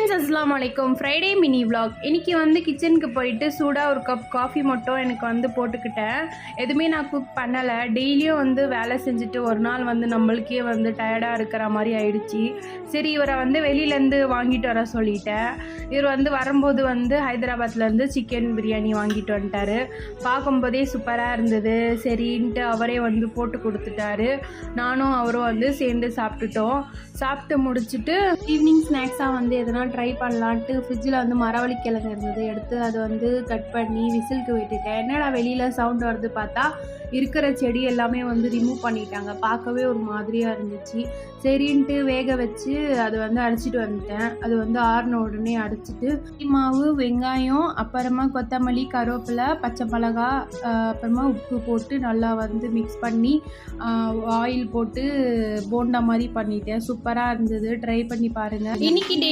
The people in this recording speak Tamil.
ஃப்ரெண்ட்ஸ் அஸ்ஸலாமு அலைக்கும். Friday mini vlog. இன்றைக்கி வந்து கிச்சனுக்கு போயிட்டு சூடாக ஒரு கப் காஃபி மட்டும் எனக்கு வந்து போட்டுக்கிட்டேன். எதுவுமே நான் குக் பண்ணலை. டெய்லியும் வந்து வேலை செஞ்சுட்டு ஒரு நாள் வந்து நம்மளுக்கே வந்து டயர்டாக இருக்கிற மாதிரி ஆயிடுச்சு. சரி, இவரை வந்து வெளியிலேருந்து வாங்கிட்டு வர சொல்லிட்டேன். இவர் வந்து வரும்போது வந்து ஹைதராபாத்லேருந்து சிக்கன் பிரியாணி வாங்கிட்டு வந்துட்டார். பார்க்கும்போதே சூப்பராக இருந்தது. சரின்ட்டு அவரே வந்து போட்டு கொடுத்துட்டாரு. நானும் அவரும் வந்து சேர்ந்து சாப்பிட்டுட்டோம். சாப்பிட்டு முடிச்சுட்டு ஈவினிங் ஸ்நாக்ஸாக வந்து எதனா ட்ரை பண்ணலான்ட்டு ஃப்ரிட்ஜில் வந்து மரவள்ளி கிழங்கு இருந்தது, எடுத்து அதை வந்து கட் பண்ணி விசிலுக்கு விட்டுட்டேன். என்னடா வெளியில் சவுண்ட் வருது பார்த்தா இருக்கிற செடி எல்லாமே வந்து ரிமூவ் பண்ணிட்டாங்க. பார்க்கவே ஒரு மாதிரியாக இருந்துச்சு. சரின்ட்டு வேக வச்சு அது வந்து அடிச்சிட்டு வந்துட்டேன். அது வந்து ஆறின உடனே அடிச்சிட்டு மாவு, வெங்காயம், அப்புறமா கொத்தமல்லி, கருவேப்பிலை, பச்சை மிளகா, அப்புறமா உப்பு போட்டு நல்லா வந்து மிக்ஸ் பண்ணி ஆயில் போட்டு போண்டா மாதிரி பண்ணிட்டேன். சூப்பராக இருந்தது. ட்ரை பண்ணி பாருங்கள். இன்னைக்கு டே